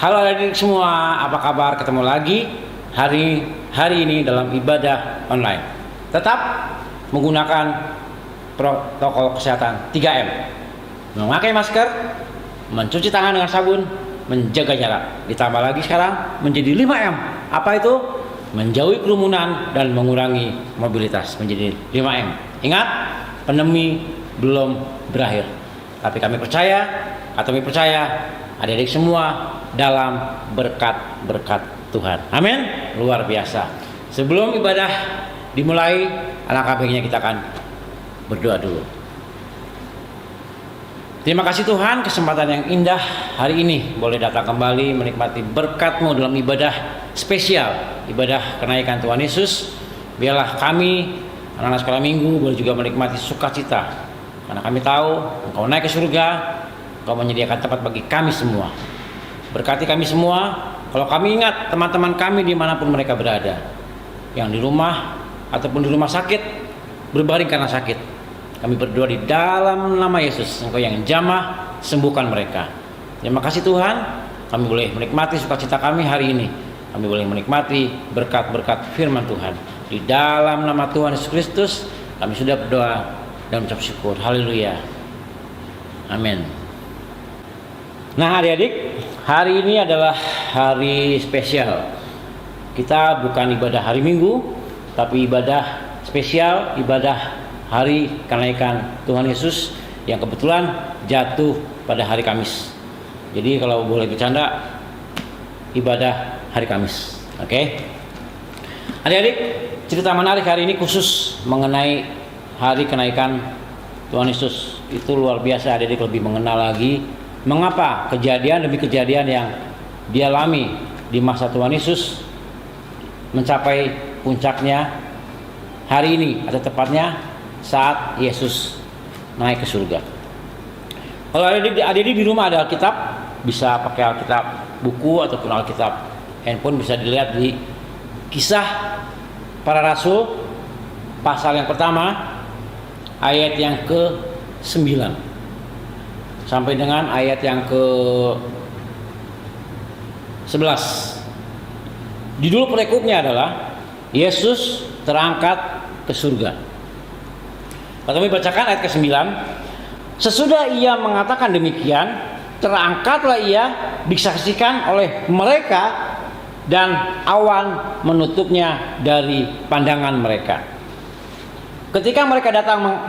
Halo adik-adik semua, apa kabar? Ketemu lagi hari ini dalam ibadah online. Tetap menggunakan protokol kesehatan 3M. Memakai masker, mencuci tangan dengan sabun, menjaga jarak. Ditambah lagi sekarang menjadi 5M. Apa itu? Menjauhi kerumunan dan mengurangi mobilitas menjadi 5M. Ingat, pandemi belum berakhir. Tapi kami percaya adik-adik semua dalam berkat-berkat Tuhan. Amin. Luar biasa. Sebelum ibadah dimulai, alangkah baiknya kita akan berdoa dulu. Terima kasih Tuhan, kesempatan yang indah hari ini boleh datang kembali menikmati berkat-Mu dalam ibadah spesial, ibadah kenaikan Tuhan Yesus. Biarlah kami anak-anak sekolah minggu boleh juga menikmati sukacita, karena kami tahu Engkau naik ke surga, Engkau menyediakan tempat bagi kami semua. Berkati kami semua. Kalau kami ingat teman-teman kami dimanapun mereka berada, yang di rumah ataupun di rumah sakit, berbaring karena sakit, kami berdoa di dalam nama Yesus, Engkau yang jamah, sembuhkan mereka. Terima kasih Tuhan, kami boleh menikmati sukacita kami hari ini. Kami boleh menikmati berkat-berkat firman Tuhan. Di dalam nama Tuhan Yesus Kristus kami sudah berdoa dan mengucap syukur. Haleluya. Amin. Nah adik-adik, hari ini adalah hari spesial. Kita bukan ibadah hari Minggu, tapi ibadah spesial, ibadah hari kenaikan Tuhan Yesus yang kebetulan jatuh pada hari Kamis. Jadi kalau boleh bercanda, ibadah hari Kamis. Oke? Adik-adik, cerita menarik hari ini khusus mengenai hari kenaikan Tuhan Yesus. Itu luar biasa, adik-adik lebih mengenal lagi mengapa kejadian demi kejadian yang dialami di masa Tuhan Yesus mencapai puncaknya hari ini, atau tepatnya saat Yesus naik ke surga. Kalau adik-adik di rumah ada Alkitab, bisa pakai Alkitab buku ataupun Alkitab handphone, bisa dilihat di Kisah Para Rasul pasal yang pertama ayat yang ke-9 sampai dengan ayat yang ke-11. Judul perekupnya adalah Yesus terangkat ke surga. Kami bacakan ayat ke-9. Sesudah ia mengatakan demikian, terangkatlah ia disaksikan oleh mereka, dan awan menutupnya dari pandangan mereka. Ketika mereka datang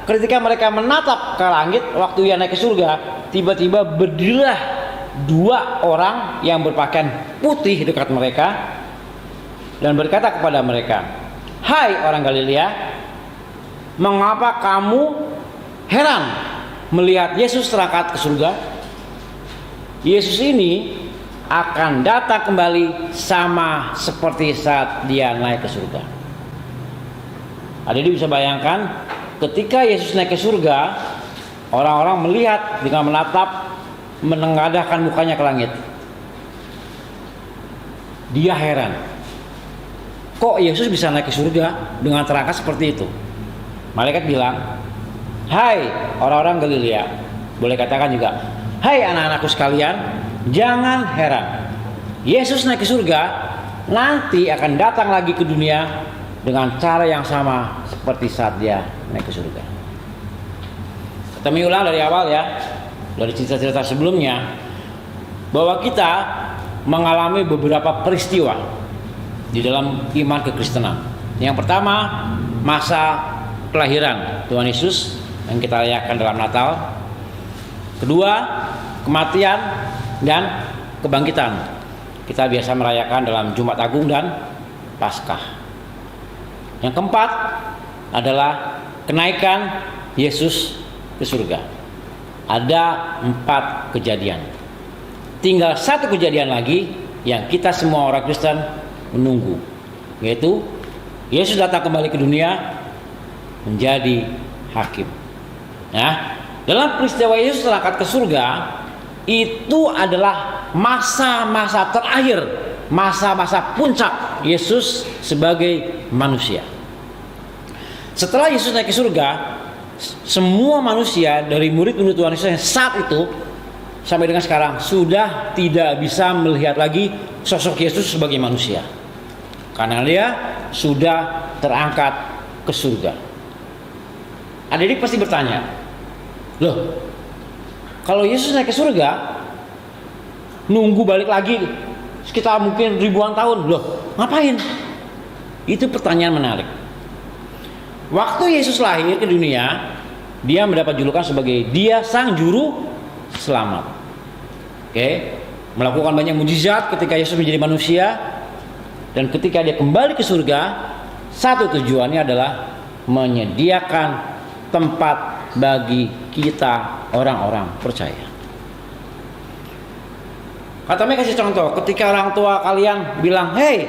ketika mereka menatap ke langit waktu ia naik ke surga, tiba-tiba berdirilah dua orang yang berpakaian putih dekat mereka dan berkata kepada mereka, "Hai orang Galilea, mengapa kamu heran melihat Yesus terangkat ke surga? Yesus ini akan datang kembali sama seperti saat dia naik ke surga." Adik-adik bisa bayangkan, ketika Yesus naik ke surga, orang-orang melihat dengan menatap, menengadahkan mukanya ke langit. Dia heran, kok Yesus bisa naik ke surga dengan terangkat seperti itu? Malaikat bilang, "Hai orang-orang Galilea," boleh katakan juga, "Hai anak-anakku sekalian, jangan heran. Yesus naik ke surga, nanti akan datang lagi ke dunia dengan cara yang sama seperti saat dia naik ke surga." Kami ulang dari awal ya, dari cerita-cerita sebelumnya, bahwa kita mengalami beberapa peristiwa di dalam iman kekristenan. Yang pertama, masa kelahiran Tuhan Yesus yang kita rayakan dalam Natal. Kedua, kematian dan kebangkitan. Kita biasa merayakan dalam Jumat Agung dan Paskah. Yang keempat adalah kenaikan Yesus ke surga. Ada 4 kejadian. Tinggal 1 kejadian lagi yang kita semua orang Kristen menunggu, yaitu Yesus datang kembali ke dunia menjadi hakim. Nah, dalam peristiwa Yesus terangkat ke surga, itu adalah masa-masa terakhir, masa-masa puncak Yesus sebagai manusia. Setelah Yesus naik ke surga, semua manusia dari murid-murid Tuhan Yesus yang saat itu sampai dengan sekarang sudah tidak bisa melihat lagi sosok Yesus sebagai manusia. Karena dia sudah terangkat ke surga. Adik-adik pasti bertanya, loh, kalau Yesus naik ke surga, nunggu balik lagi sekitar mungkin ribuan tahun, loh ngapain? Itu pertanyaan menarik. Waktu Yesus lahir ke dunia, dia mendapat julukan sebagai dia sang juru selamat. Melakukan banyak mujizat ketika Yesus menjadi manusia, dan ketika dia kembali ke surga, satu tujuannya adalah menyediakan tempat bagi kita orang-orang percaya. Kata mereka kasih contoh, ketika orang tua kalian bilang, hey,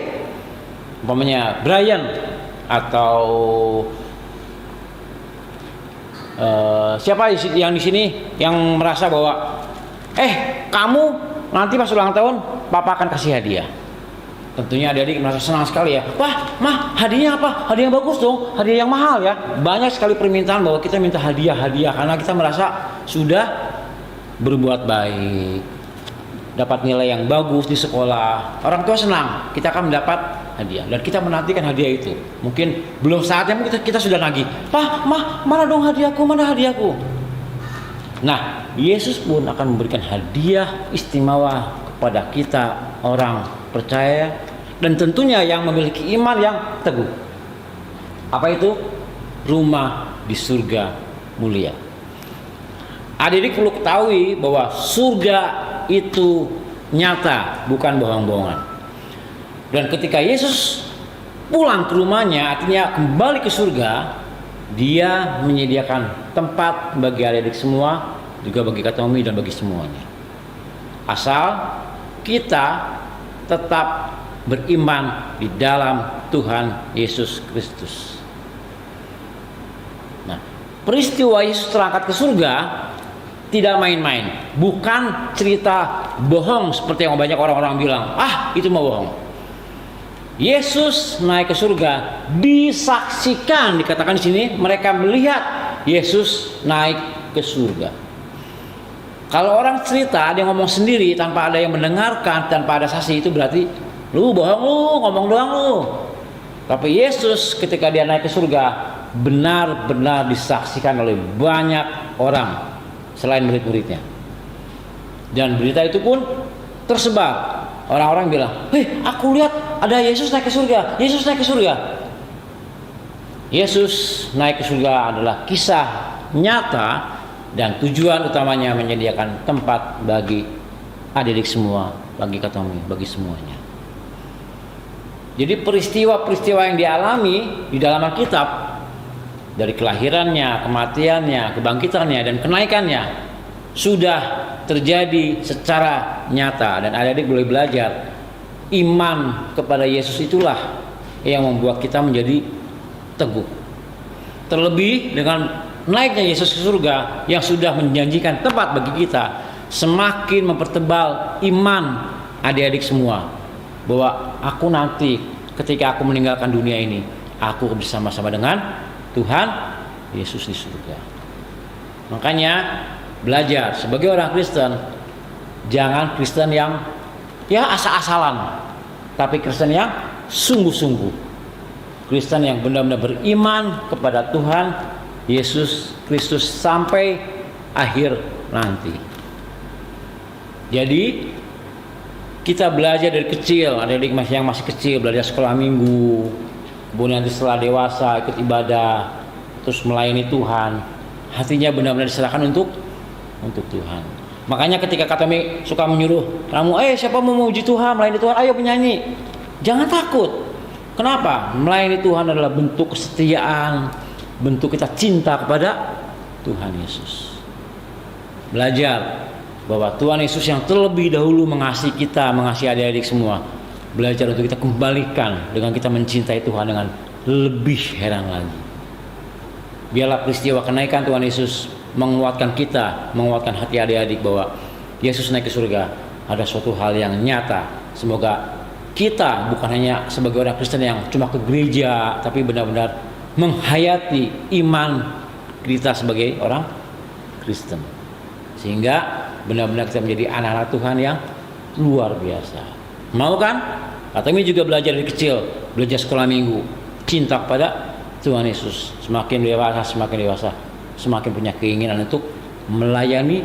umpamanya Brian atau siapa yang di sini yang merasa bahwa, kamu nanti pas ulang tahun, papa akan kasih hadiah. Tentunya adik-adik merasa senang sekali ya. Wah, mah, hadiahnya apa? Hadiah yang bagus dong, hadiah yang mahal ya. Banyak sekali permintaan bahwa kita minta hadiah karena kita merasa sudah berbuat baik, dapat nilai yang bagus di sekolah. Orang tua senang, kita akan mendapat hadiah dan kita menantikan hadiah itu. Mungkin belum saatnya kita sudah nagih. Pak, mah, mana dong hadiahku? Mana hadiahku? Nah, Yesus pun akan memberikan hadiah istimewa kepada kita orang percaya, dan tentunya yang memiliki iman yang teguh. Apa itu? Rumah di surga mulia. Adik-adik perlu ketahui bahwa surga itu nyata, bukan bohong-bohongan. Dan ketika Yesus pulang ke rumahnya, artinya kembali ke surga, dia menyediakan tempat bagi adik-adik semua, juga bagi Katomi dan bagi semuanya. Asal kita tetap beriman di dalam Tuhan Yesus Kristus. Nah, peristiwa Yesus terangkat ke surga tidak main-main, bukan cerita bohong seperti yang banyak orang-orang bilang. Itu mau bohong. Yesus naik ke surga disaksikan, dikatakan di sini mereka melihat Yesus naik ke surga. Kalau orang cerita, dia ngomong sendiri tanpa ada yang mendengarkan, tanpa ada saksi, itu berarti lu bohong, lu ngomong doang lu. Tapi Yesus ketika dia naik ke surga benar-benar disaksikan oleh banyak orang selain murid-muridnya. Dan berita itu pun tersebar. Orang-orang bilang, aku lihat ada Yesus naik ke surga, Yesus naik ke surga. Yesus naik ke surga adalah kisah nyata, dan tujuan utamanya menyediakan tempat bagi adik-adik semua, bagi Katomi, bagi semuanya. Jadi peristiwa-peristiwa yang dialami di dalam Alkitab, dari kelahirannya, kematiannya, kebangkitannya, dan kenaikannya sudah terjadi secara nyata, dan adik-adik boleh belajar iman kepada Yesus itulah yang membuat kita menjadi teguh. Terlebih dengan naiknya Yesus ke surga yang sudah menjanjikan tempat bagi kita, semakin mempertebal iman adik-adik semua bahwa aku nanti ketika aku meninggalkan dunia ini, aku bersama-sama dengan Tuhan Yesus di surga. Makanya belajar sebagai orang Kristen, jangan Kristen yang asal-asalan, tapi Kristen yang sungguh-sungguh, Kristen yang benar-benar beriman kepada Tuhan Yesus Kristus sampai akhir nanti. Jadi kita belajar dari kecil, adik-adik yang masih kecil belajar sekolah minggu, kemudian nanti setelah dewasa ikut ibadah, terus melayani Tuhan, hatinya benar-benar diserahkan untuk Tuhan. Makanya ketika Katomi suka menyuruh kamu, siapa mau memuji Tuhan, melayani Tuhan, ayo penyanyi. Jangan takut. Kenapa? Melayani Tuhan adalah bentuk kesetiaan, bentuk kita cinta kepada Tuhan Yesus. Belajar bahwa Tuhan Yesus yang terlebih dahulu mengasihi kita, mengasihi adik-adik semua, belajar untuk kita kembalikan dengan kita mencintai Tuhan dengan lebih heran lagi. Biarlah peristiwa kenaikan Tuhan Yesus menguatkan kita, menguatkan hati adik-adik bahwa Yesus naik ke surga ada suatu hal yang nyata. Semoga kita bukan hanya sebagai orang Kristen yang cuma ke gereja, tapi benar-benar menghayati iman kita sebagai orang Kristen, sehingga benar-benar kita menjadi anak-anak Tuhan yang luar biasa. Mau kan? Atau ini juga belajar dari kecil, belajar sekolah minggu, cinta pada Tuhan Yesus. Semakin dewasa, semakin punya keinginan untuk melayani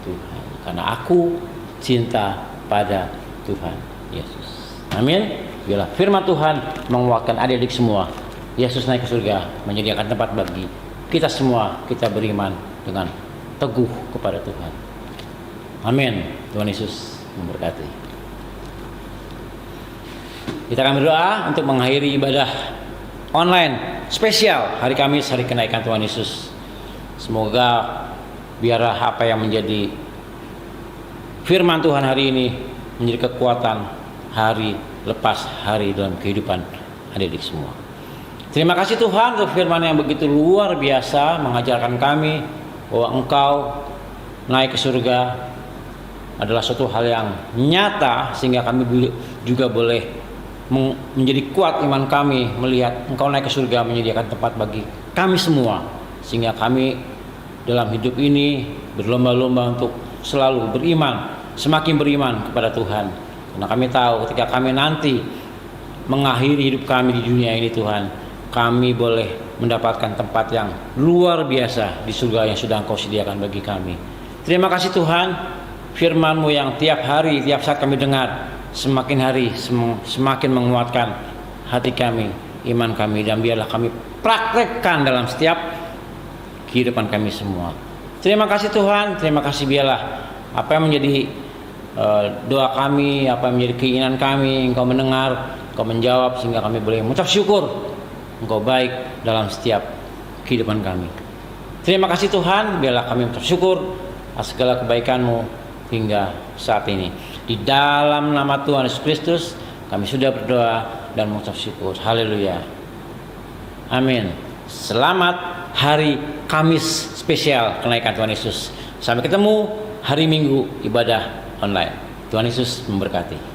Tuhan. Karena aku cinta pada Tuhan Yesus. Amin. Biarlah firman Tuhan menguatkan adik-adik semua. Yesus naik ke surga, menyediakan tempat bagi kita semua. Kita beriman dengan teguh kepada Tuhan. Amin. Tuhan Yesus memberkati. Kita akan berdoa untuk mengakhiri ibadah online spesial hari Kamis, hari kenaikan Tuhan Yesus. Semoga biarlah apa yang menjadi firman Tuhan hari ini menjadi kekuatan hari lepas hari dalam kehidupan adik-adik semua. Terima kasih Tuhan untuk firman yang begitu luar biasa mengajarkan kami bahwa Engkau naik ke surga adalah suatu hal yang nyata, sehingga kami juga boleh menjadi kuat iman kami melihat Engkau naik ke surga menyediakan tempat bagi kami semua, sehingga kami dalam hidup ini berlomba-lomba untuk selalu beriman, semakin beriman kepada Tuhan. Karena kami tahu ketika kami nanti mengakhiri hidup kami di dunia ini Tuhan, kami boleh mendapatkan tempat yang luar biasa di surga yang sudah Engkau sediakan bagi kami. Terima kasih Tuhan, firman-Mu yang tiap hari, tiap saat kami dengar, semakin hari semakin menguatkan hati kami, iman kami, dan biarlah kami praktekkan dalam setiap kehidupan kami semua. Terima kasih Tuhan, terima kasih. Biarlah apa yang menjadi doa kami, apa yang menjadi keinginan kami, Engkau mendengar, Engkau menjawab, sehingga kami boleh mengucap syukur Engkau baik dalam setiap kehidupan kami. Terima kasih Tuhan, biarlah kami mengucap syukur atas segala kebaikan-Mu hingga saat ini. Di dalam nama Tuhan Yesus Kristus kami sudah berdoa dan mengucap syukur. Haleluya. Amin. Selamat hari Kamis spesial kenaikan Tuhan Yesus. Sampai ketemu hari Minggu ibadah online. Tuhan Yesus memberkati.